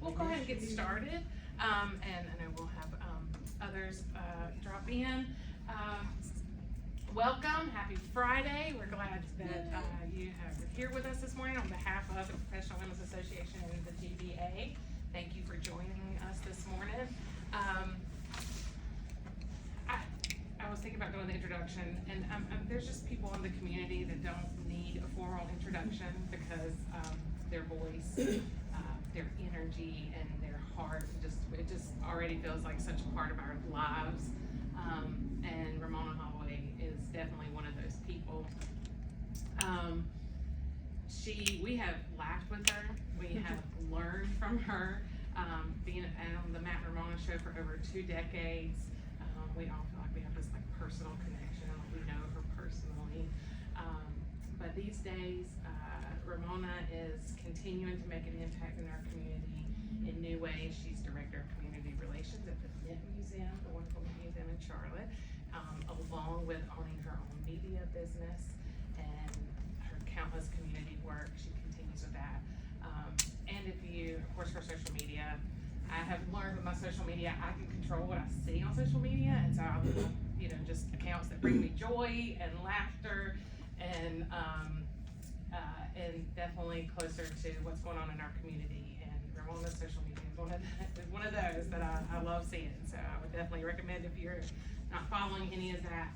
we'll go ahead and get started. And I know we'll have others drop in. Welcome, happy Friday. We're glad that you are here with us this morning on behalf of the Professional Women's Association and the GBA. Thank you for joining us this morning. I was thinking about doing the introduction, and there's just people in the community that don't need a formal introduction because their voice, their energy, and their heart, it just already feels like such a part of our lives. And Ramona Holloway is definitely one of those people. We have laughed with her. We have learned from her. Being on the Matt and Ramona show for over 2 decades, we all feel like we have this like personal connection, like we know her personally. But these days, Ramona is continuing to make an impact in our community in new ways. She's Director of Community Relations at the Mint Museum, the wonderful Mint Museum in Charlotte, along with owning her own media business and her countless community work. She continues with that. And if you, of course, for social media, I have learned with my social media, I can control what I see on social media, and so I will, just accounts that bring me joy and laughter, and definitely closer to what's going on in our community. And Ramona's social media is one of those that I love seeing. So I would definitely recommend if you're not following any of that.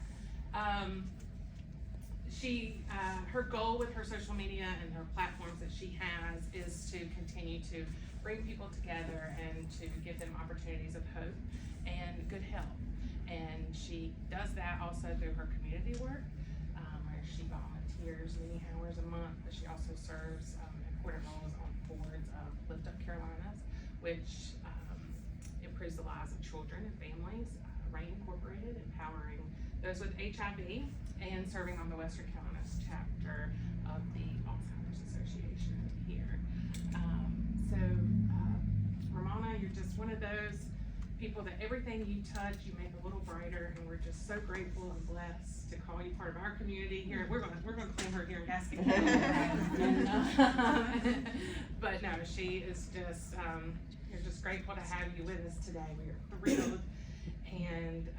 Her goal with her social media and her platforms that she has is to continue to bring people together and to give them opportunities of hope and good health. And she does that also through her community work, where she volunteers many hours a month, but she also serves important roles on boards of Lift Up Carolinas, which improves the lives of children and families, RAIN Incorporated, empowering those with HIV, and serving on the Western Carolinas chapter of the Alzheimer's Association here. Ramona, you're just one of those people that everything you touch, you make a little brighter, and we're just so grateful and blessed to call you part of our community here. We're gonna claim her here in Gaskin County. But no, she is just, we're just grateful to have you with us today. We are thrilled, and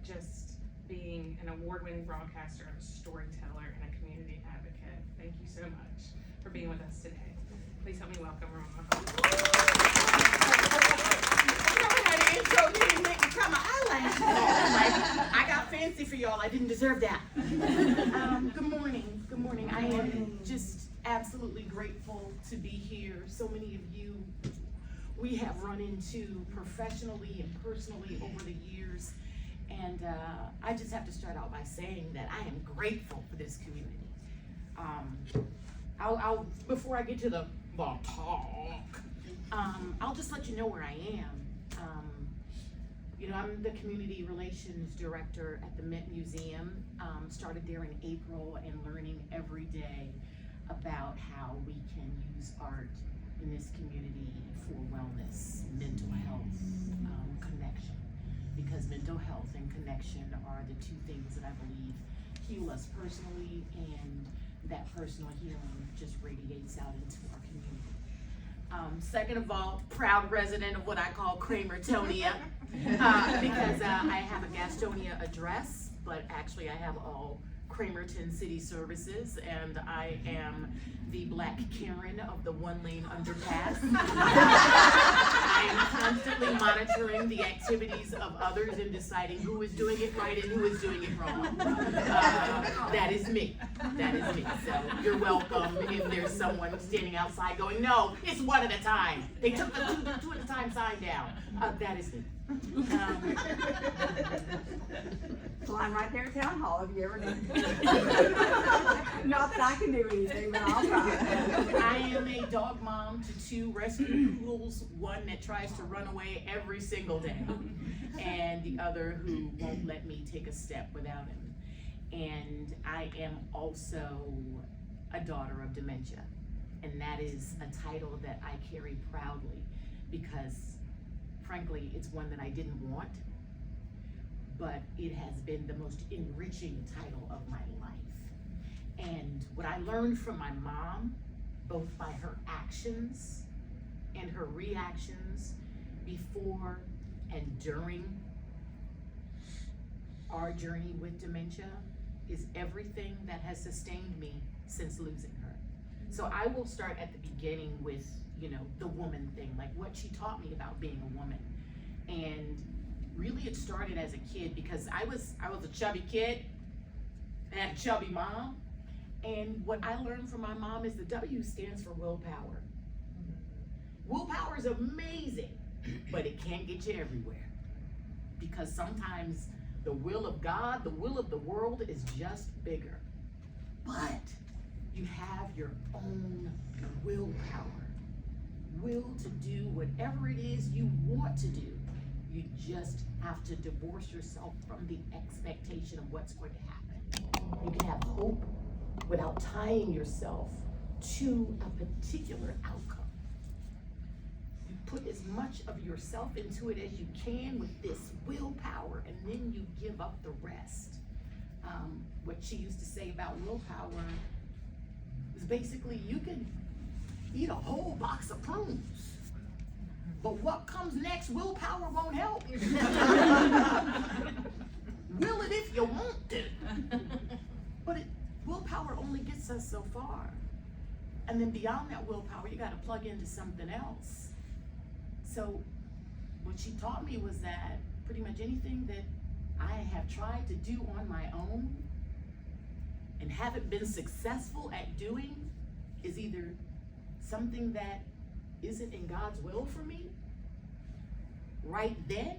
just being an award-winning broadcaster, a storyteller, and a community advocate. Thank you so much for being with us today. Please help me welcome Ramona. Intro didn't make me cut my eyelashes. I got fancy for y'all. I didn't deserve that. Good morning. Good morning. I am just absolutely grateful to be here. So many of you we have run into professionally and personally over the years. And I just have to start out by saying that I am grateful for this community. I'll before I get to the talk, I'll just let you know where I am. I'm the Community Relations Director at the Mint Museum. Started there in April and learning every day about how we can use art in this community for wellness, mental health, connection. Because mental health and connection are the 2 things that I believe heal us personally, and that personal healing just radiates out into our community. Second of all, proud resident of what I call Kramertonia, because I have a Gastonia address, but actually I have all Kramerton city services, and I am the Black Karen of the 1-lane underpass. I am constantly monitoring the activities of others and deciding who is doing it right and who is doing it wrong. That is me. That is me. So you're welcome if there's someone standing outside going, no, it's 1 at a time. They took the 2 at a time sign down. That is me. Well, I'm right there at Town Hall if you ever need. Not that I can do anything, but I'll try. I am a dog mom to 2 rescue poodles, one that tries to run away every single day, and the other who won't let me take a step without him. And I am also a daughter of dementia, and that is a title that I carry proudly because, frankly, it's one that I didn't want, but it has been the most enriching title of my life. And what I learned from my mom, both by her actions and her reactions before and during our journey with dementia is everything that has sustained me since losing her. So I will start at the beginning with, you know, the woman thing, like what she taught me about being a woman. And really it started as a kid because I was a chubby kid, I had a chubby mom. And what I learned from my mom is the W stands for willpower. Willpower is amazing, but it can't get you everywhere. Because sometimes the will of God, the will of the world is just bigger. But you have your own willpower. Will to do whatever it is you want to do. You just have to divorce yourself from the expectation of what's going to happen. You can have hope without tying yourself to a particular outcome. You put as much of yourself into it as you can with this willpower, and then you give up the rest. What she used to say about willpower is basically you can eat a whole box of prunes, but what comes next, willpower won't help. Will it if you want to, but willpower only gets us so far. And then beyond that willpower, you gotta plug into something else. So what she taught me was that pretty much anything that I have tried to do on my own and haven't been successful at doing is either something that isn't in God's will for me right then,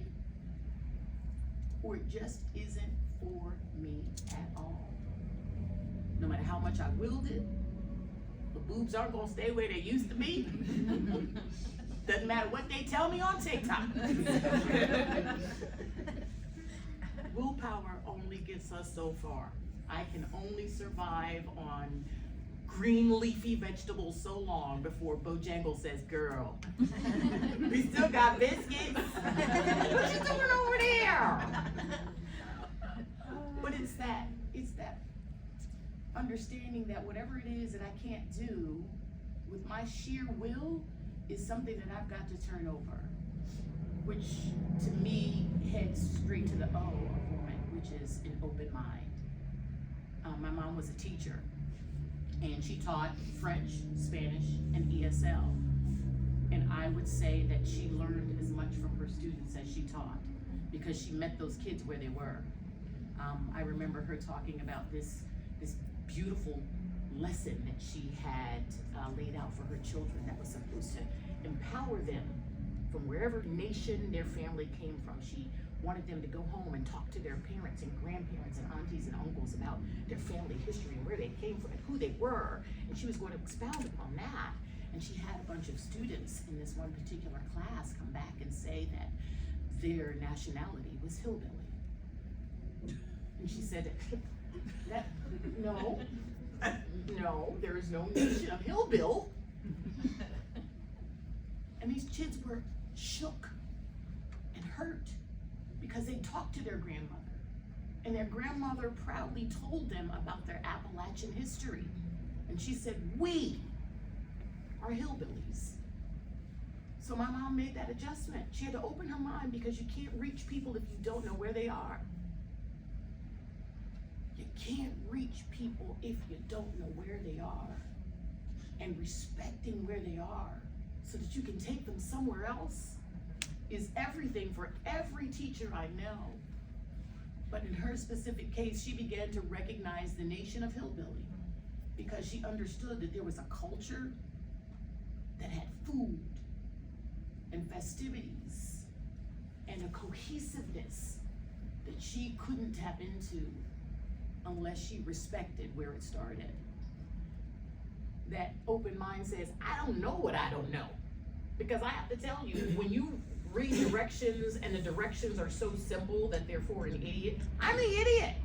or it just isn't for me at all. No matter how much I willed it, the boobs aren't gonna stay where they used to be. Doesn't matter what they tell me on TikTok. Willpower only gets us so far. I can only survive on green leafy vegetables so long before Bojangles says, girl, we still got biscuits. What you doing over there? But it's that understanding that whatever it is that I can't do with my sheer will is something that I've got to turn over, which to me heads straight to the O of woman, which is an open mind. My mom was a teacher, and she taught French, Spanish, and ESL. And I would say that she learned as much from her students as she taught, because she met those kids where they were. I remember her talking about this beautiful lesson that she had laid out for her children that was supposed to empower them from wherever nation their family came from. She wanted them to go home and talk to their parents and grandparents and aunties and uncles about their family history and where they came from and who they were. And she was going to expound upon that. And she had a bunch of students in this one particular class come back and say that their nationality was hillbilly. And she said, no, there is no nation of hillbill. And these kids were shook and hurt because they talked to their grandmother, and their grandmother proudly told them about their Appalachian history. And she said, we are hillbillies. So my mom made that adjustment. She had to open her mind, because you can't reach people if you don't know where they are. You can't reach people if you don't know where they are. And respecting where they are so that you can take them somewhere else is everything for every teacher I know. But in her specific case, she began to recognize the nation of hillbilly, because she understood that there was a culture that had food and festivities and a cohesiveness that she couldn't tap into unless she respected where it started. That open mind says, I don't know what I don't know. Because I have to tell you, when you read directions and the directions are so simple that they're for an idiot, I'm the idiot.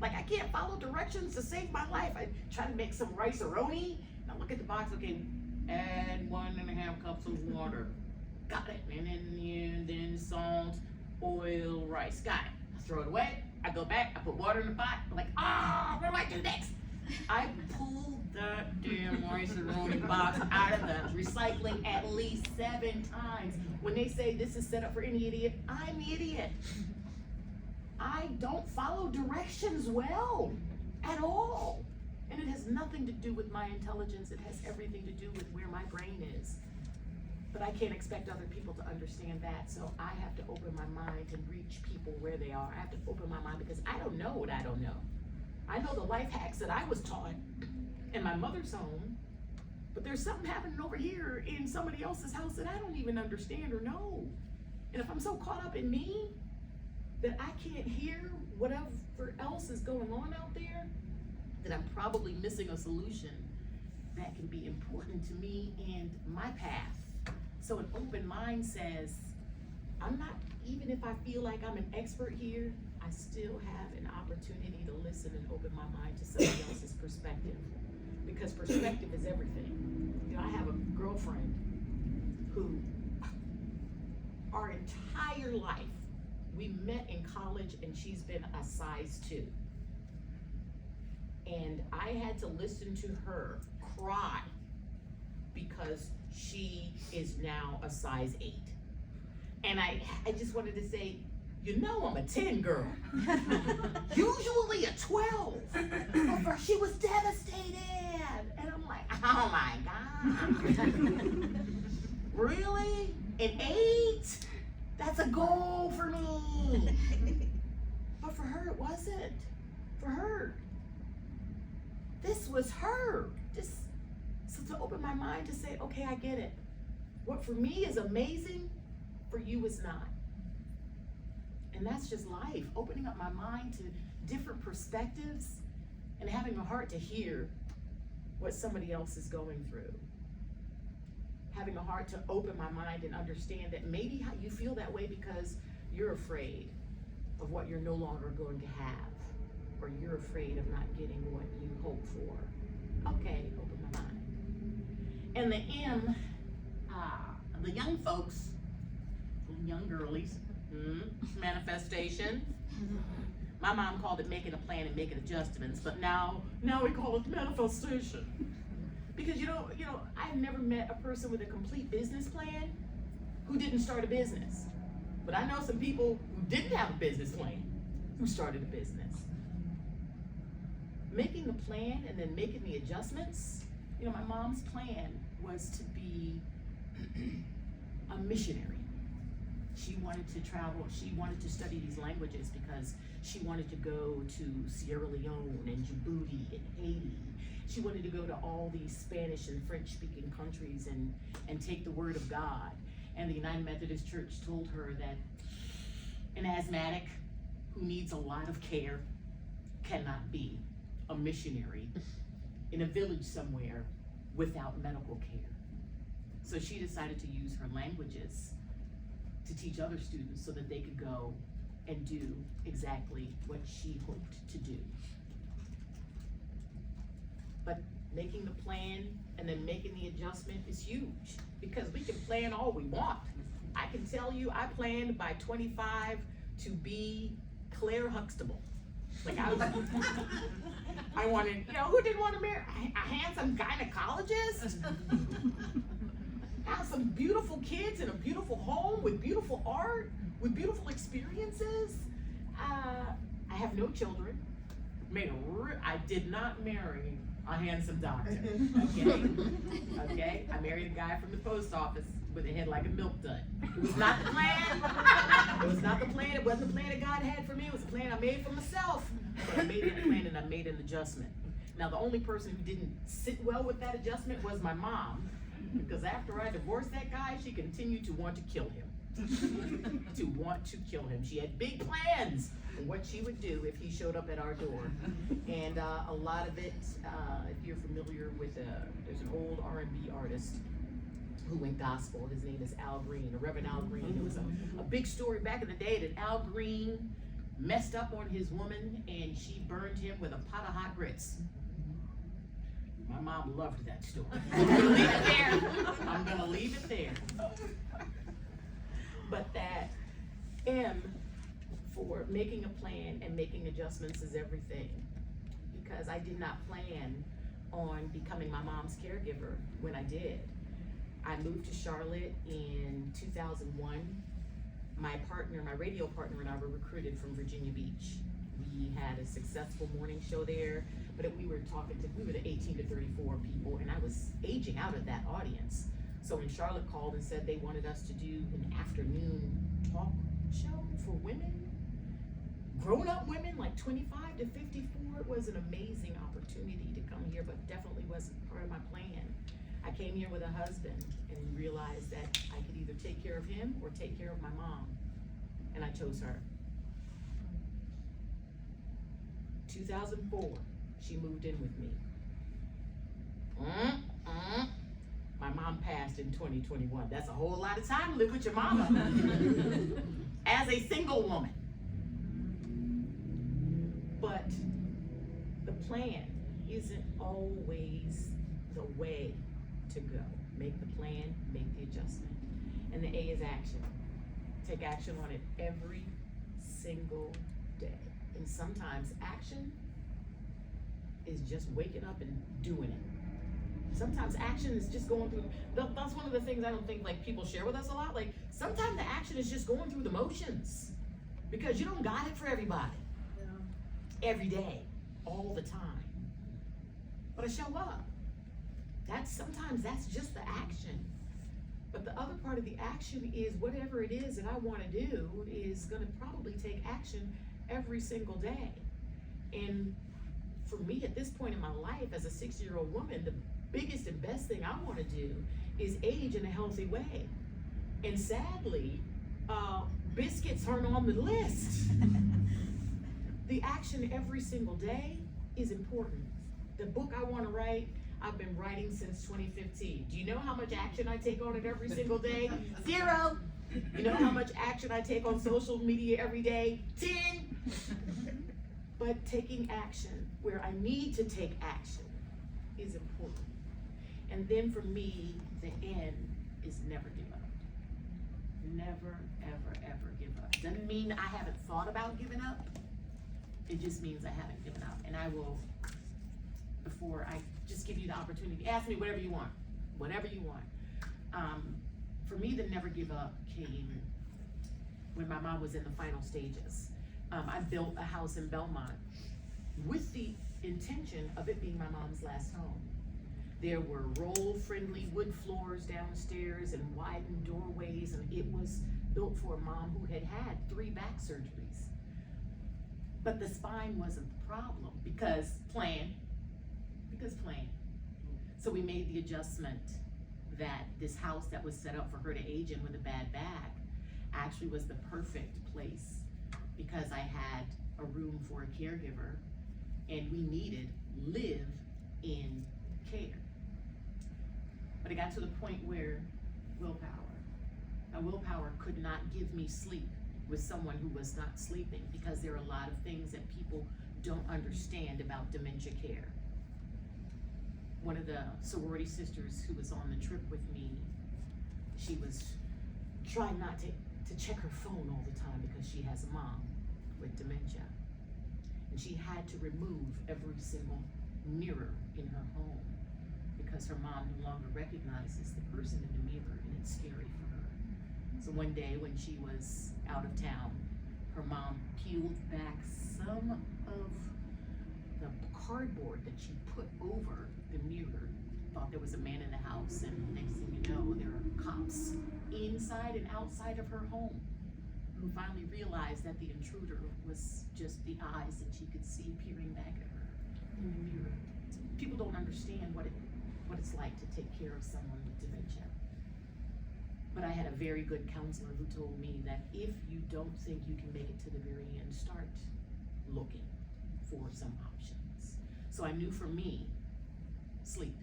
Like, I can't follow directions to save my life. I try to make some rice-a-roni, and I look at the box, okay, add 1.5 cups of water. Got it. And then salt, oil, rice. Got it. I throw it away. I go back. I put water in the pot. I'm like, what do I do next? I pulled that damn rice-a-roni box out of the recycling at least 7 times. When they say this is set up for any idiot, I'm the idiot. I don't follow directions well at all. And it has nothing to do with my intelligence. It has everything to do with where my brain is. But I can't expect other people to understand that. So I have to open my mind and reach people where they are. I have to open my mind because I don't know what I don't know. I know the life hacks that I was taught in my mother's home, but there's something happening over here in somebody else's house that I don't even understand or know. And if I'm so caught up in me that I can't hear whatever else is going on out there, then I'm probably missing a solution that can be important to me and my path. So an open mind says, I'm not, even if I feel like I'm an expert here, I still have an opportunity to listen and open my mind to somebody else's perspective. Because perspective is everything. You know, I have a girlfriend who, our entire life, we met in college and she's been a size 2. And I had to listen to her cry because she is now a size 8. And I just wanted to say, you know I'm a 10 girl. Usually a 12. But she was devastated. And I'm like, oh my God. Really? An 8? That's a goal for me. But for her, it wasn't. For her, this was her. So to open my mind to say, okay, I get it. What for me is amazing, for you is not. And that's just life, opening up my mind to different perspectives and having a heart to hear what somebody else is going through. Having a heart to open my mind and understand that maybe how you feel that way because you're afraid of what you're no longer going to have, or you're afraid of not getting what you hope for. Okay, open my mind. And the M, the young folks, young girlies, manifestation. My mom called it making a plan and making adjustments, but now we call it manifestation. Because you know, I've never met a person with a complete business plan who didn't start a business. But I know some people who didn't have a business plan who started a business. Making the plan and then making the adjustments. You know, my mom's plan was to be a missionary. She wanted to travel, she wanted to study these languages because she wanted to go to Sierra Leone and Djibouti and Haiti. She wanted to go to all these Spanish and French speaking countries and take the word of God. And the United Methodist Church told her that an asthmatic who needs a lot of care cannot be a missionary in a village somewhere without medical care. So she decided to use her languages to teach other students so that they could go and do exactly what she hoped to do. But making the plan and then making the adjustment is huge, because we can plan all we want. I can tell you, I planned by 25 to be Claire Huxtable. Like I wanted, who didn't want to marry a handsome gynecologist? Have some beautiful kids in a beautiful home with beautiful art, with beautiful experiences. I have no children. I did not marry a handsome doctor. Okay. I married a guy from the post office with a head like a milk dud. It was not the plan. It was not the plan. It wasn't the plan that God had for me. It was a plan I made for myself. But I made that plan and I made an adjustment. Now, the only person who didn't sit well with that adjustment was my mom, because after I divorced that guy, she continued to want to kill him. She had big plans for what she would do if he showed up at our door. And a lot of it, if you're familiar with, there's an old R&B artist who went gospel. His name is Al Green, Reverend Al Green. It was a big story back in the day that Al Green messed up on his woman and she burned him with a pot of hot grits. My mom loved that story. I'm gonna leave it there. But that M for making a plan and making adjustments is everything. because I did not plan on becoming my mom's caregiver when I did. I moved to Charlotte in 2001. My radio partner and I were recruited from Virginia Beach. We had a successful morning show there, but we were the 18 to 34 people, and I was aging out of that audience. So when Charlotte called and said they wanted us to do an afternoon talk show for women, grown-up women like 25 to 54, it was an amazing opportunity to come here, but definitely wasn't part of my plan. I came here with a husband and realized that I could either take care of him or take care of my mom, and I chose her. 2004, she moved in with me. My mom passed in 2021. That's a whole lot of time to live with your mama as a single woman. But the plan isn't always the way to go. Make the plan, make the adjustment. And the A is action. Take action on it every single day. And sometimes action is just waking up and doing it. Sometimes action is just going through, that's one of the things I don't think like people share with us a lot. Like sometimes the action is just going through the motions because you don't got it for everybody. Every day, all the time. But I show up. Sometimes that's just the action. But the other part of the action is whatever it is that I want to do is going to probably take action every single day. And for me at this point in my life as a 60-year-old woman, the biggest and best thing I want to do is age in a healthy way. And sadly, biscuits aren't on the list. The action every single day is important. The book I want to write, I've been writing since 2015. Do you know how much action I take on it every single day? 0. You know how much action I take on social media every day? 10. But taking action where I need to take action is important. And then for me, the N is never give up. Never, ever, ever give up. Doesn't mean I haven't thought about giving up. It just means I haven't given up. And I will, before I just give you the opportunity, ask me whatever you want. Whatever you want. For me, the never give up came when my mom was in the final stages. I built a house in Belmont with the intention of it being my mom's last home. There were roll-friendly wood floors downstairs and widened doorways, and it was built for a mom who had had 3 back surgeries. But the spine wasn't the problem because plan. So we made the adjustment that this house that was set up for her to age in with a bad back actually was the perfect place because I had a room for a caregiver and we needed live-in care. But it got to the point where willpower could not give me sleep with someone who was not sleeping because there are a lot of things that people don't understand about dementia care. One of the sorority sisters who was on the trip with me, she was trying not to check her phone all the time because she has a mom with dementia. And she had to remove every single mirror in her home because her mom no longer recognizes the person in the mirror and it's scary for her. So one day when she was out of town, her mom peeled back some of the cardboard that she put over the mirror, thought there was a man in the house, and next thing you know, there are cops inside and outside of her home who finally realized that the intruder was just the eyes that she could see peering back at her in the mirror. People don't understand what it's like to take care of someone with dementia. But I had a very good counselor who told me that if you don't think you can make it to the very end, start looking for some options. So I knew for me, sleep.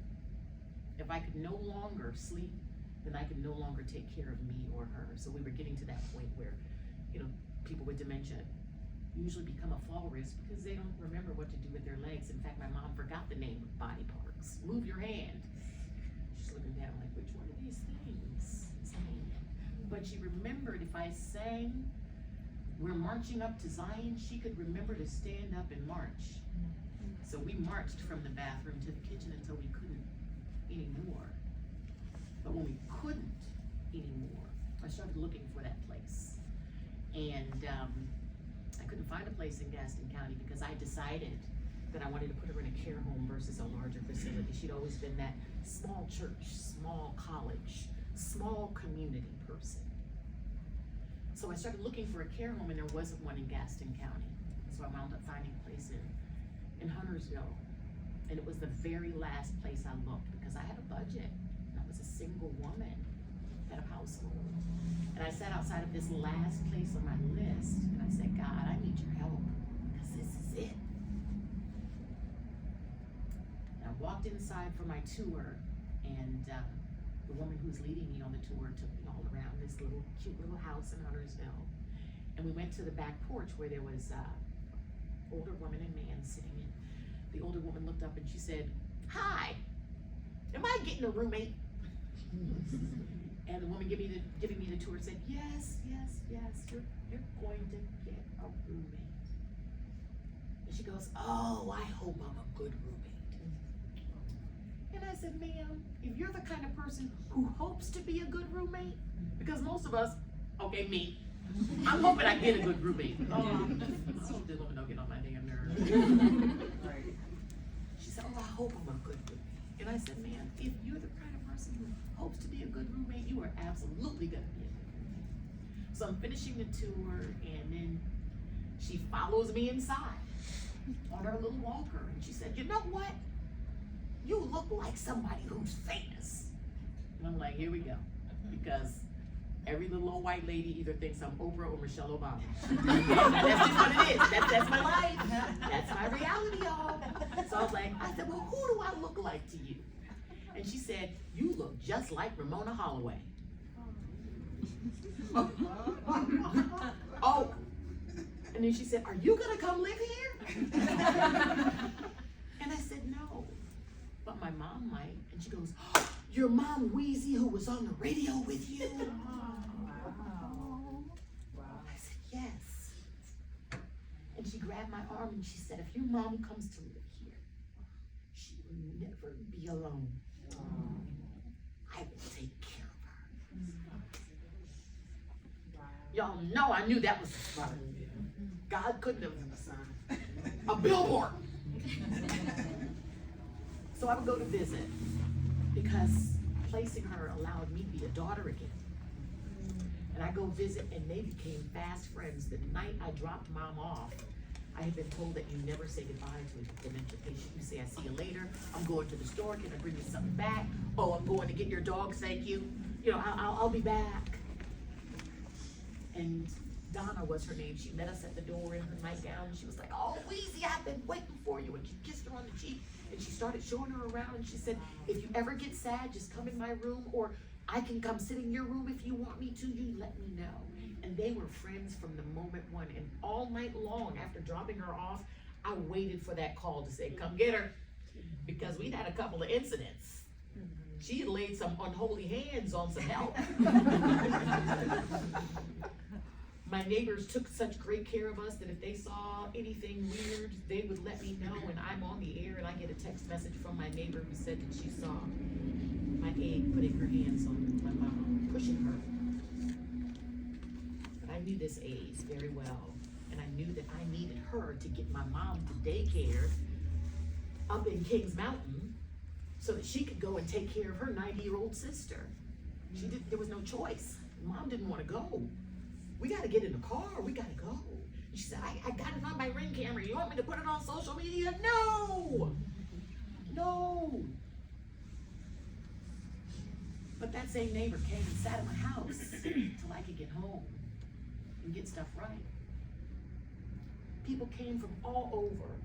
If I could no longer sleep, then I could no longer take care of me or her. So we were getting to that point where, people with dementia usually become a fall risk because they don't remember what to do with their legs. In fact, my mom forgot the name of body parts. Move your hand. She's looking down like, which one of these things is hand? But she remembered if I sang, "We're marching up to Zion," she could remember to stand up and march. So we marched from the bathroom to the kitchen until we couldn't anymore. But when we couldn't anymore, I started looking for that place. And I couldn't find a place in Gaston County because I decided that I wanted to put her in a care home versus a larger facility. She'd always been that small church, small college, small community person. So I started looking for a care home and there wasn't one in Gaston County. So I wound up finding a place in Huntersville. And it was the very last place I looked because I had a budget. I was a single woman, had a household. And I sat outside of this last place on my list and I said, God, I need your help because this is it. And I walked inside for my tour and the woman who was leading me on the tour took me all around this little cute little house in Huntersville. And we went to the back porch where there was older woman and man sitting in. The older woman looked up and she said, "Hi, am I getting a roommate?" And the woman giving me the tour said, yes, you're going to get a roommate. And she goes, "Oh, I hope I'm a good roommate." And I said, "Ma'am, if you're the kind of person who hopes to be a good roommate," because most of us, okay, me, I'm hoping I get a good roommate. Oh, the woman don't get on my damn nerves. Right. She said, "Oh, I hope I'm a good roommate." And I said, "Ma'am, if you're the kind of person who hopes to be a good roommate, you are absolutely gonna be a good roommate." So I'm finishing the tour and then she follows me inside on her little walker and she said, "You know what? You look like somebody who's famous." And I'm like, here we go. Because every little old white lady either thinks I'm Oprah or Michelle Obama. That's just what it is. That's my life. That's my reality, y'all. So I was like, I said, "Well, who do I look like to you?" And she said, "You look just like Ramona Holloway." Oh. And then she said, "Are you gonna come live here?" And I said, "No, but my mom might." And she goes, "Oh, your mom Wheezy who was on the radio with you?" I said, "Yes." And she grabbed my arm and she said, "If your mom comes to live here, she will never be alone. I will take care of her." Y'all know I knew that was the spot. God couldn't have a billboard. So I would go to visit because placing her allowed me to be a daughter again. And I go visit and they became fast friends. The night I dropped mom off, I had been told that you never say goodbye to a dementia patient. You say, "I see you later. I'm going to the store. Can I bring you something back? Oh, I'm going to get your dog. Thank you. You know, I'll be back." And Donna was her name. She met us at the door in her nightgown. She was like, "Oh, Weezy, I've been waiting for you." And she kissed her on the cheek and she started showing her around. And she said, "If you ever get sad, just come in my room, or I can come sit in your room if you want me to. You let me know." And they were friends from the moment one. And all night long, after dropping her off, I waited for that call to say, "Come get her," because we'd had a couple of incidents. She had laid some unholy hands on some help. My neighbors took such great care of us that if they saw anything weird, they would let me know, and I'm on the air and I get a text message from my neighbor who said that she saw my aide putting her hands on my mom, pushing her. But I knew this aide very well, and I knew that I needed her to get my mom to daycare up in Kings Mountain so that she could go and take care of her 90-year-old sister. There was no choice. Mom didn't want to go. "We got to get in the car. We got to go." And she said, I got it on my Ring camera. You want me to put it on social media?" No. But that same neighbor came and sat at my house till I could get home and get stuff right. People came from all over,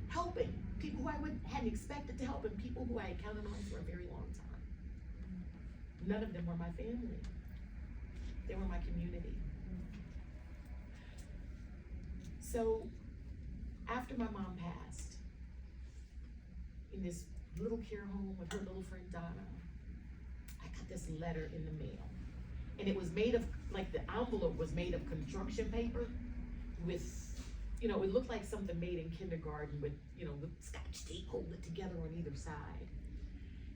helping. People who I hadn't expected to help and people who I had counted on for a very long time. None of them were my family. They were my community. So after my mom passed, in this little care home with her little friend Donna, I got this letter in the mail. And it was made of, like the envelope was made of construction paper with you know, it looked like something made in kindergarten with, you know, with scotch tape holding it together on either side.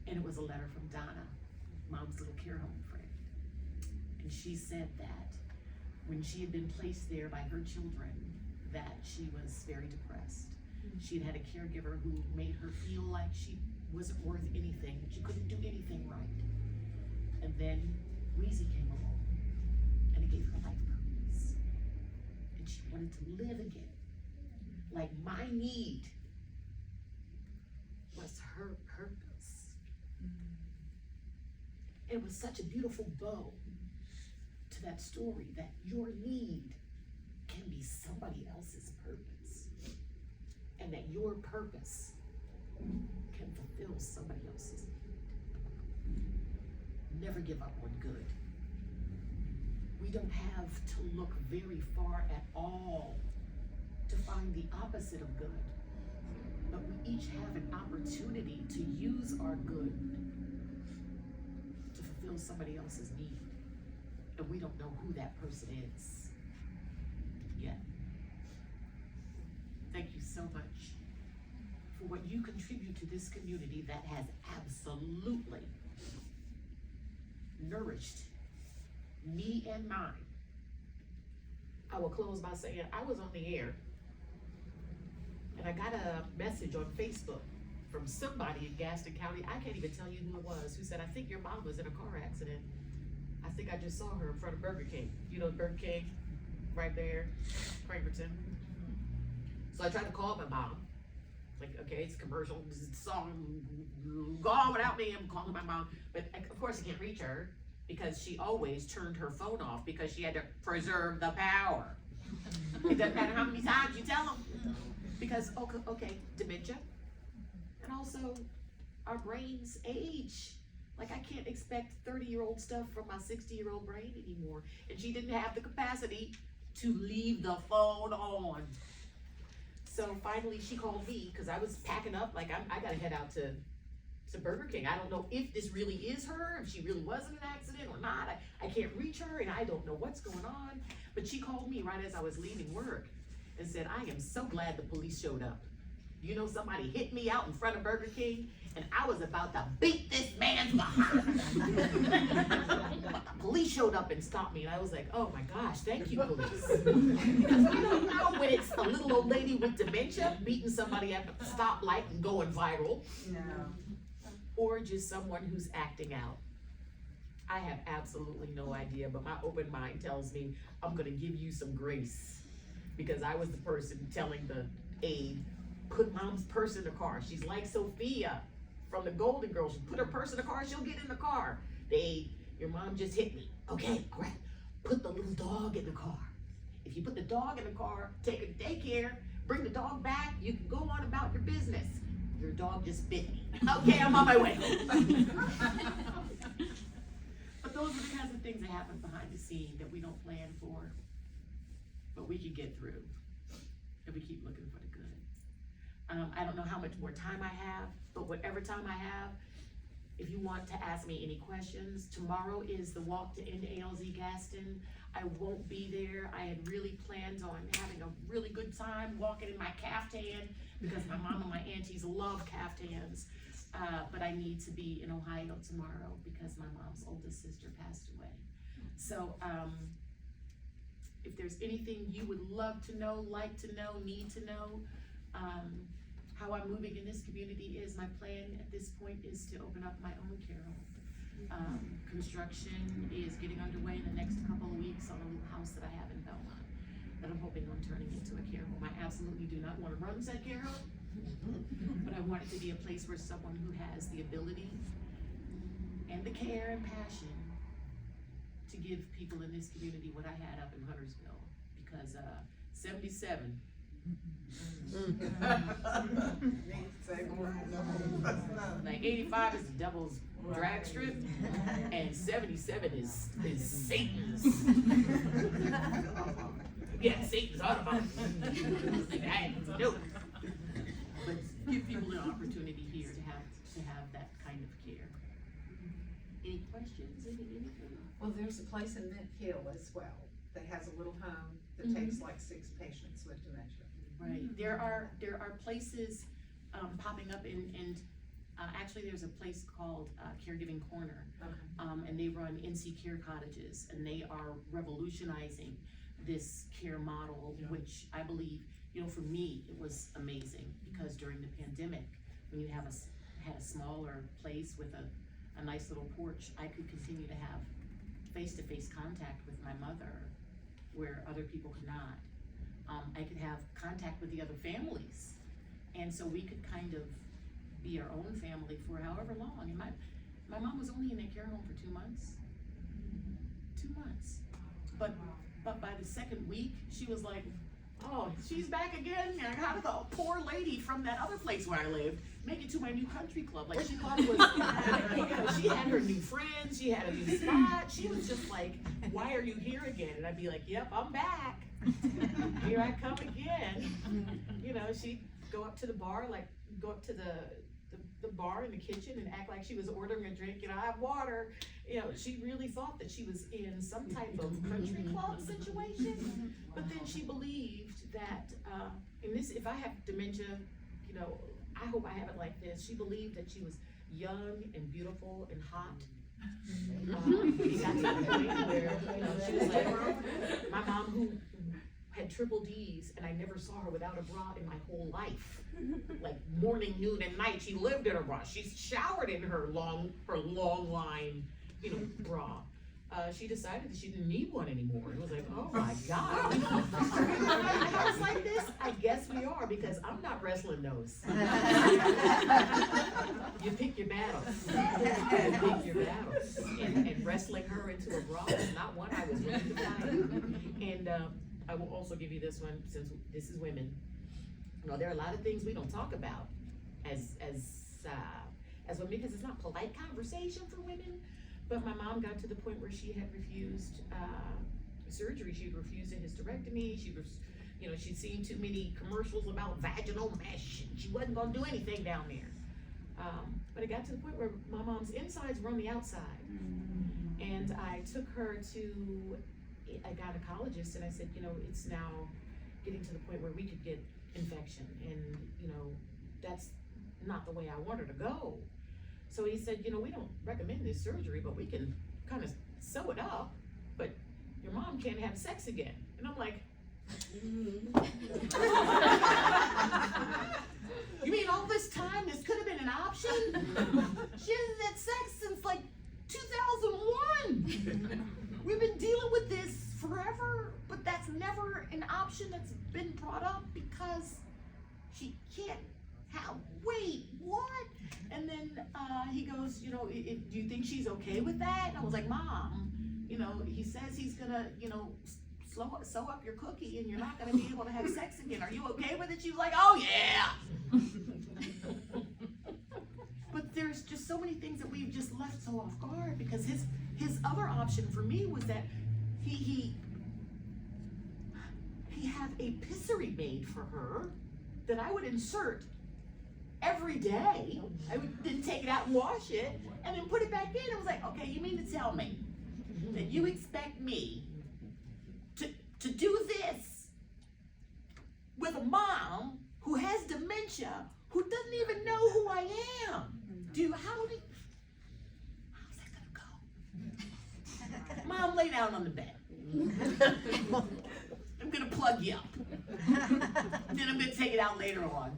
And it was a letter from Donna, Mom's little care home friend. And she said that when she had been placed there by her children, that she was very depressed. She'd had a caregiver who made her feel like she wasn't worth anything, that she couldn't do anything right. And then Wheezy came along, and it gave her life purpose. And she wanted to live again. Like my need was her purpose. It was such a beautiful bow to that story, that your need can be somebody else's purpose. And that your purpose can fulfill somebody else's need. Never give up on good. We don't have to look very far at all to find the opposite of good. But we each have an opportunity to use our good to fulfill somebody else's need. And we don't know who that person is yet. Thank you so much for what you contribute to this community that has absolutely nourished me and mine. I will close by saying I was on the air and I got a message on Facebook from somebody in Gaston County. I can't even tell you who it was, who said, I think your mom was in a car accident. I think I just saw her in front of Burger King. You know Burger King, right there, Cranberton. So I tried to call my mom. Like, okay, it's a commercial, it's a song, go on without me, I'm calling my mom. But of course I can't reach her because she always turned her phone off because she had to preserve the power. It doesn't matter how many times you tell them. Because, okay, dementia. And also, our brains age. Like, I can't expect 30-year-old stuff from my 60-year-old brain anymore. And she didn't have the capacity to leave the phone on. So finally she called me because I was packing up, like I gotta head out to Burger King. I don't know if this really is her, if she really was in an accident or not. I can't reach her and I don't know what's going on. But she called me right as I was leaving work and said, I am so glad the police showed up. You know, somebody hit me out in front of Burger King and I was about to beat this man's behind. But the police showed up and stopped me and I was like, oh my gosh, thank you, police. Because you don't know when it's a little old lady with dementia beating somebody at the stoplight and going viral. No. Or just someone who's acting out. I have absolutely no idea, but my open mind tells me I'm gonna give you some grace because I was the person telling the aide, put mom's purse in the car. She's like Sophia from the Golden Girls. She put her purse in the car, she'll get in the car. The aide, your mom just hit me. Okay, great. Put the little dog in the car. If you put the dog in the car, take her to daycare, bring the dog back, you can go on about your business. Your dog just bit me. Okay, I'm on my way. But those are the kinds of things that happen behind the scene that we don't plan for, but we can get through. And we keep looking for the good. I don't know how much more time I have, but whatever time I have, if you want to ask me any questions, tomorrow is the walk to end ALZ Gaston. I won't be there. I had really planned on having a really good time walking in my caftan because my mom and my aunties love caftans. But I need to be in Ohio tomorrow because my mom's oldest sister passed away. So if there's anything you would love to know, like to know, need to know, how I'm moving in this community is, my plan at this point is to open up my own care home. Construction is getting underway in the next couple of weeks on a little house that I have in Belmont that I'm hoping on turning into a care home. I absolutely do not want to run said care home, but I want it to be a place where someone who has the ability and the care and passion to give people in this community what I had up in Huntersville, because 77 like 85 is the devil's drag strip, and 77 is Satan's. Yeah, Satan's Autobahn. No. But give people an opportunity here to have that kind of care. Any questions? Anything? Well, there's a place in Mint Hill as well that has a little home that takes like 6 patients with dementia. Right, there are places, popping up and actually there's a place called, Caregiving Corner. And they run NC Care cottages, and they are revolutionizing this care model, which I believe, you know, for me, it was amazing, because during the pandemic, when you had a smaller place with a nice little porch, I could continue to have face-to-face contact with my mother, where other people could not. I could have contact with the other families, and so we could kind of be our own family for however long. And my mom was only in that care home for 2 months. 2 months. But by the second week, she was like, oh, she's back again. And how did the poor lady from that other place where I lived make it to my new country club? Like, she thought it was, you know, she had her new friends, she had a new spot. She was just like, why are you here again? And I'd be like, yep, I'm back. Here I come again. You know, she'd go up to the bar, like go up to the bar in the kitchen and act like she was ordering a drink, you know, I have water. You know, she really thought that she was in some type of country club situation. But then she believed that, if I have dementia, you know, I hope I have it like this. She believed that she was young and beautiful and hot. It got to the point where, you know, she was like, my mom who had triple D's, and I never saw her without a bra in my whole life. Like morning, noon, and night, she lived in her bra. She showered in her long line, you know, bra. She decided that she didn't need one anymore. It was like, oh my God. I was like this, I guess we are, because I'm not wrestling those. You pick your battles. You pick your battles. And wrestling her into a bra was not one I was willing to fight. And I will also give you this one, since this is women. You know, there are a lot of things we don't talk about as women, because it's not polite conversation for women. But my mom got to the point where she had refused surgery. She refused a hysterectomy. She was, you know, she'd seen too many commercials about vaginal mesh. She wasn't gonna do anything down there. But it got to the point where my mom's insides were on the outside. And I took her to a gynecologist, and I said, you know, it's now getting to the point where we could get infection, and you know, that's not the way I want her to go. So he said, you know, we don't recommend this surgery, but we can kind of sew it up, but your mom can't have sex again. And I'm like, you mean all this time this could have been an option? She hasn't had sex since like 2001. We've been dealing with this forever, but that's never an option that's been brought up because she can't have, wait, what? And then he goes, you know, do you think she's okay with that? And I was like, Mom, you know, he says he's gonna, you know, sew up your cookie and you're not gonna be able to have sex again. Are you okay with it? She was like, oh yeah. But there's just so many things that we've just left so off guard, because his other option for me was that he had a pessary made for her that I would insert every day. I would then take it out and wash it and then put it back in. I was like, okay, you mean to tell me that you expect me to do this with a mom who has dementia, who doesn't even know who I am? How's that gonna go? Mom, lay down on the bed. I'm gonna plug you up. Then I'm gonna take it out later on.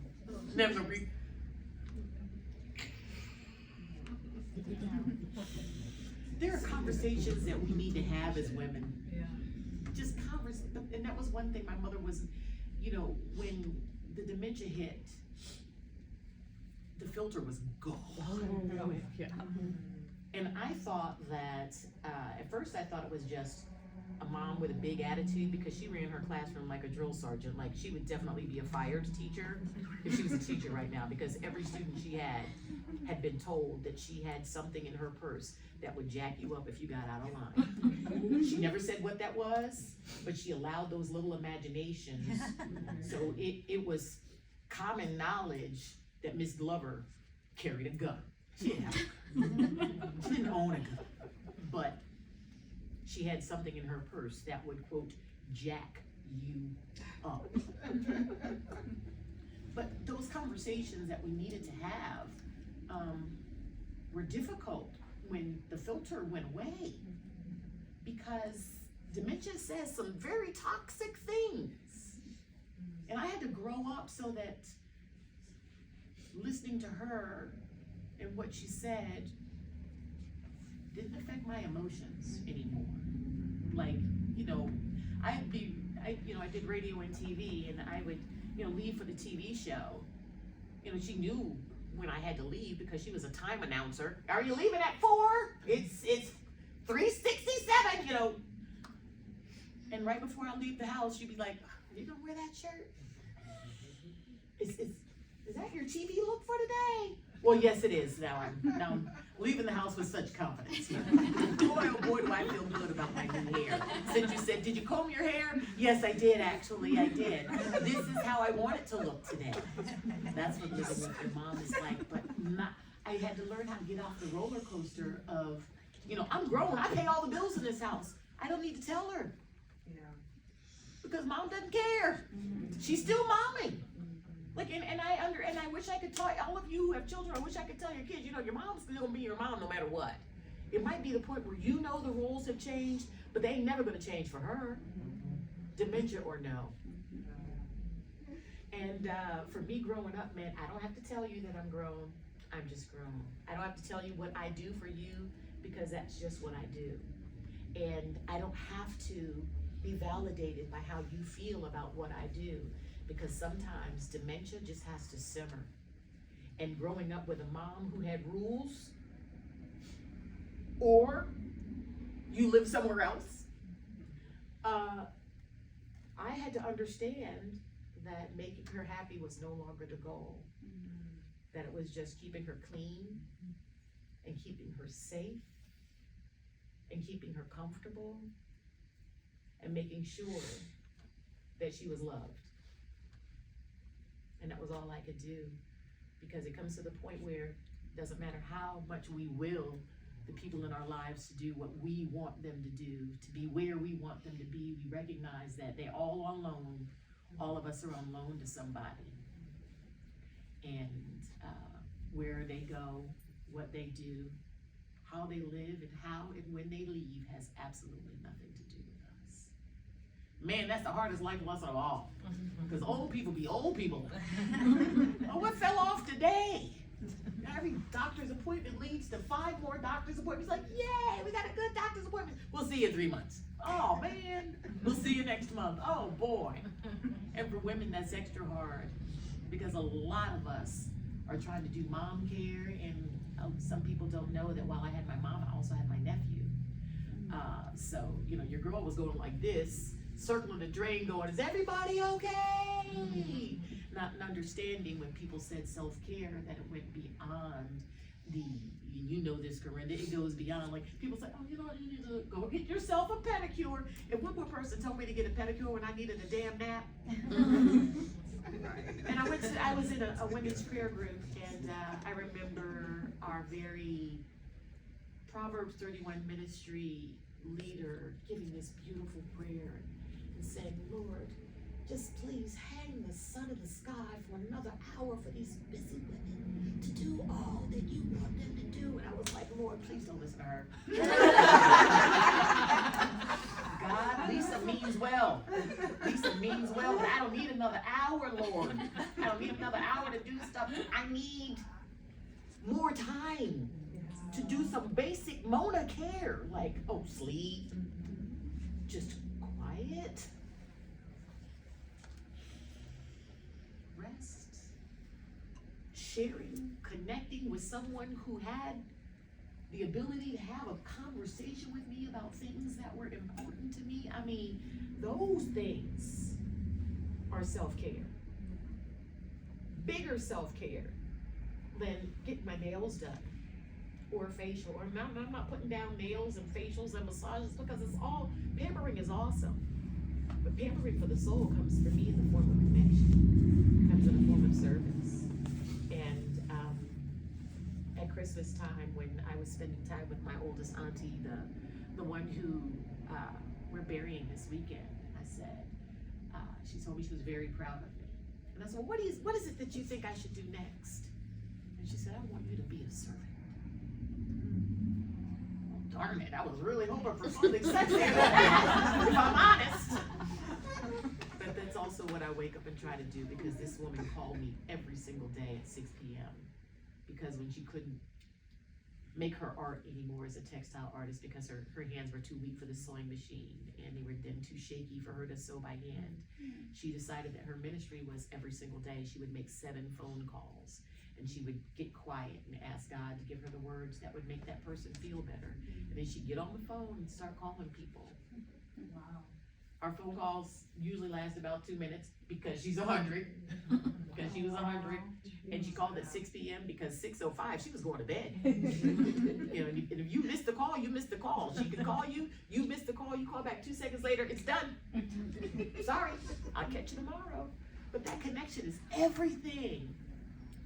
Then I'm gonna There are conversations that we need to have as women. Yeah. Just and that was one thing my mother was, you know, when the dementia hit, the filter was gone. Oh, yeah. And I thought that, at first I thought it was just a mom with a big attitude, because she ran her classroom like a drill sergeant. Like, she would definitely be a fired teacher if she was a teacher right now, because every student she had been told that she had something in her purse that would jack you up if you got out of line. She never said what that was, but she allowed those little imaginations. So it was common knowledge that Miss Glover carried a gun. She didn't own a gun, but she had something in her purse that would, quote, jack you up. But those conversations that we needed to have were difficult when the filter went away, because dementia says some very toxic things. And I had to grow up so that listening to her and what she said didn't affect my emotions anymore. Like, I did radio and TV, and I would, leave for the TV show. She knew when I had to leave because she was a time announcer. Are you leaving at 4? It's 3:67, And right before I leave the house, she'd be like, "Are you gonna wear that shirt? Is that your TV look for today?" Well, yes, it is. Now I'm leaving the house with such confidence. Boy, oh boy, do I feel good about my new hair. Since you said, "Did you comb your hair?" Yes, I did, actually, I did. This is how I want it to look today. That's what living with your mom is like, but I had to learn how to get off the roller coaster of, I'm grown, I pay all the bills in this house. I don't need to tell her. Yeah. Because mom doesn't care. She's still momming. Like, and I wish I could tell all of you who have children, I wish I could tell your kids, your mom's still gonna be your mom no matter what. It might be the point where the roles have changed, but they ain't never gonna change for her. Dementia or no. And for me growing up, man, I don't have to tell you that I'm grown. I'm just grown. I don't have to tell you what I do for you, because that's just what I do. And I don't have to be validated by how you feel about what I do, because sometimes dementia just has to simmer. And growing up with a mom who had rules, or you live somewhere else, I had to understand that making her happy was no longer the goal. That it was just keeping her clean and keeping her safe and keeping her comfortable and making sure that she was loved. And that was all I could do, because it comes to the point where it doesn't matter how much we will the people in our lives to do what we want them to do, to be where we want them to be. We recognize that they're all on loan. All of us are on loan to somebody. And where they go, what they do, how they live, and how and when they leave has absolutely nothing to do with us. Man, that's the hardest life lesson of all. Because old people be old people. Oh, what fell off today? Every doctor's appointment leads to 5 more doctor's appointments. Like, yay, we got a good doctor's appointment. We'll see you in 3 months. Oh, man, we'll see you next month. Oh, boy. And for women, that's extra hard, because a lot of us are trying to do mom care, and some people don't know that while I had my mom, I also had my nephew. So, your girl was going like this, circling the drain going, "Is everybody okay?" Not understanding when people said self-care, that it went beyond this, Corinda, it goes beyond, like, people say, "Oh, you need to go get yourself a pedicure." And one more person told me to get a pedicure when I needed a damn nap. And I was in a women's prayer group, and I remember our very Proverbs 31 ministry leader giving this beautiful prayer and saying, "Lord, just please hang the sun in the sky for another hour for these busy women to do all that you want them to do." And I was like, "Lord, please don't listen to her." God, Lisa means well. Lisa means well, but I don't need another hour, Lord. I don't need another hour to do stuff. I need more time to do some basic Mona care, like, sleep, just quiet, rest, sharing, connecting with someone who had the ability to have a conversation with me about things that were important to me. I mean, those things are self-care. Bigger self-care than getting my nails done or facial. Or I'm not putting down nails and facials and massages, because pampering is awesome. But pampering for the soul comes for me in the form of connection, comes in the form of service. And at Christmas time, when I was spending time with my oldest auntie, the one who we're burying this weekend, I said, she told me she was very proud of me. And I said, well, what is it that you think I should do next? And she said, I want you to be a servant. Well, darn it, I was really hoping for something sexy, if I'm honest. But that's also what I wake up and try to do, because this woman called me every single day at 6 p.m. because when she couldn't make her art anymore as a textile artist because her hands were too weak for the sewing machine and they were then too shaky for her to sew by hand, she decided that her ministry was every single day she would make 7 phone calls and she would get quiet and ask God to give her the words that would make that person feel better. And then she'd get on the phone and start calling people. Wow. Our phone calls usually last about 2 minutes because she's 100, because she was 100, and she called at 6 p.m. because 6:05 she was going to bed. You know, and if you missed the call, you missed the call. She could call you, you missed the call, you call back 2 seconds later, it's done. Sorry, I'll catch you tomorrow. But that connection is everything.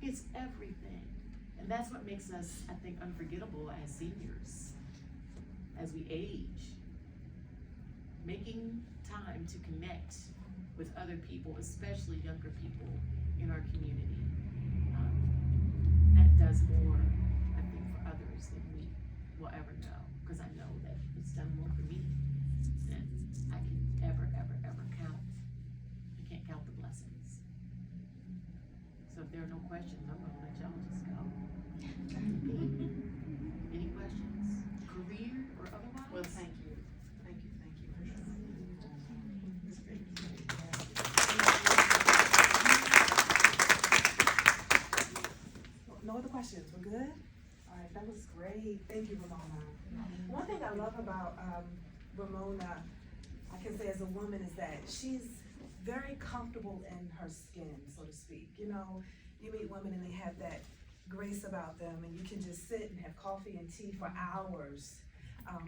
It's everything. And that's what makes us, I think, unforgettable as seniors, as we age. Making time to connect with other people, especially younger people in our community, that does more, I think, for others than we will ever know. Because I know that it's done more for me than I can ever count. I can't count the blessings. So if there are no questions, I'm gonna let y'all just go. Any questions? Career or otherwise? Well, thank you. Thank you for sure. No other questions, we're good? All right, that was great, thank you, Ramona. One thing I love about Ramona, I can say as a woman, is that she's very comfortable in her skin, so to speak. You know, you meet women and they have that grace about them and you can just sit and have coffee and tea for hours.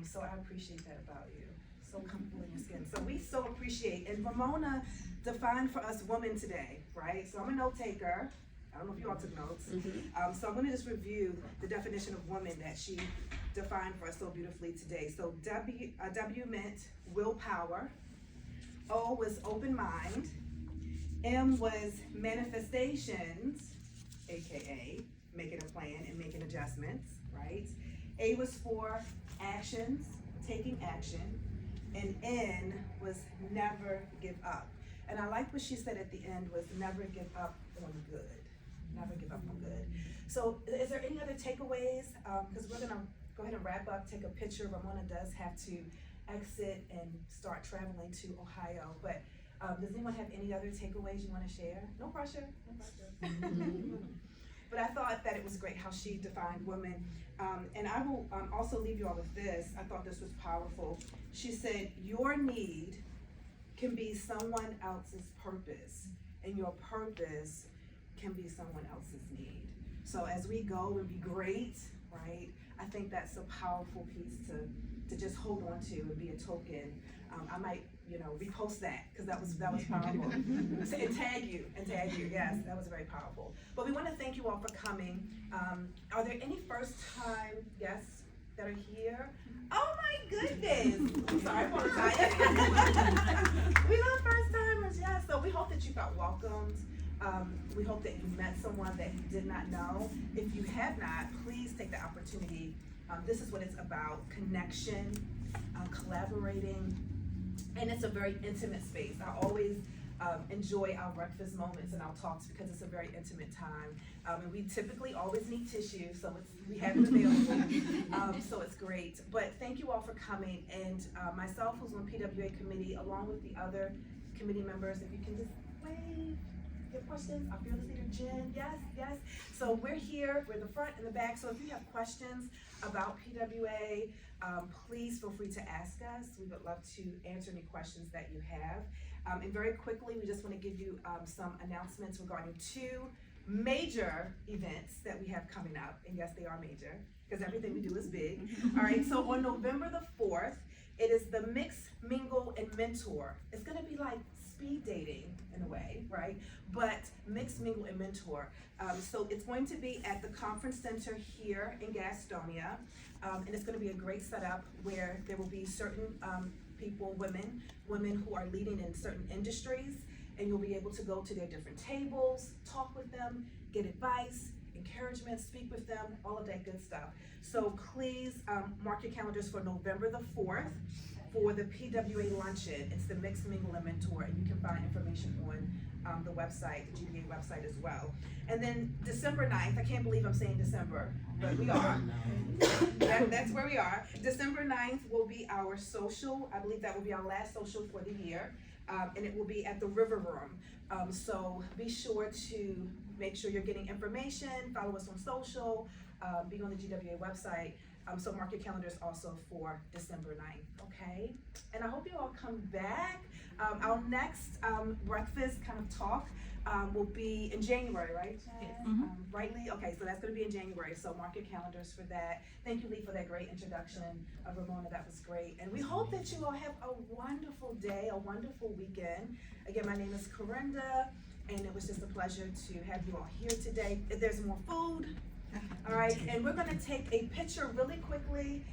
So I appreciate that about you. So comfortable in your skin. So we so appreciate, and Ramona defined for us women today, right? So I'm a note taker. I don't know if you all took notes. So I'm gonna just review the definition of woman that she defined for us so beautifully today. So W meant willpower. O was open mind. M was manifestations, AKA making a plan and making adjustments, right? A was for actions, taking action. And N was never give up. And I like what she said at the end was never give up on good. Never give up on good. So is there any other takeaways? Because we're gonna go ahead and wrap up, take a picture. Ramona does have to exit and start traveling to Ohio. But does anyone have any other takeaways you wanna share? No pressure, no pressure. But I thought that it was great how she defined women. And I will also leave you all with this. I thought this was powerful. She said, your need can be someone else's purpose, and your purpose can be someone else's need. So as we go and be great, right, I think that's a powerful piece to just hold on to and be a token. I might, repost that, because that was powerful. and tag you, yes, that was very powerful. But we want to thank you all for coming. Are there any first time guests that are here? Oh my goodness, I'm sorry, I apologize. We love first timers, yes, so we hope that you felt welcomed. We hope that you met someone that you did not know. If you have not, please take the opportunity. This is what it's about, connection, collaborating, and it's a very intimate space. I always enjoy our breakfast moments and our talks because it's a very intimate time. And we typically always need tissue, so we have it available, so it's great. But thank you all for coming, and myself, who's on PWA committee, along with the other committee members, if you can just wave. Your questions, our fearless leader Jen, yes. So we're here, we're the front and the back, so if you have questions about PWA, please feel free to ask us. We would love to answer any questions that you have. And very quickly, we just want to give you some announcements regarding 2 major events that we have coming up, and yes, they are major, because everything we do is big. All right, so on November the 4th, it is the Mix, Mingle, and Mentor. It's gonna be like speed dating in a way, right? But Mix, Mingle, and Mentor. So it's going to be at the Conference Center here in Gastonia. And it's gonna be a great setup where there will be certain people, women who are leading in certain industries, and you'll be able to go to their different tables, talk with them, get advice, encouragement, speak with them, all of that good stuff. So please mark your calendars for November the 4th for the PWA Luncheon. It's the Mixed Mingle and Mentor, and you can find information on the website, the GBA website as well. And then December 9th, I can't believe I'm saying December, but we are. That's where we are. December 9th will be our social. I believe that will be our last social for the year. And it will be at the River Room. So be sure to make sure you're getting information, follow us on social, be on the GWA website. So mark your calendars also for December 9th, okay? And I hope you all come back. Our next breakfast kind of talk will be in January, right, Chad? Yes. Right, Lee? Okay, so that's gonna be in January, so mark your calendars for that. Thank you, Lee, for that great introduction of Ramona, that was great. And we hope that you all have a wonderful day, a wonderful weekend. Again, my name is Corinda, and it was just a pleasure to have you all here today. If there's more food, all right, and we're gonna take a picture really quickly.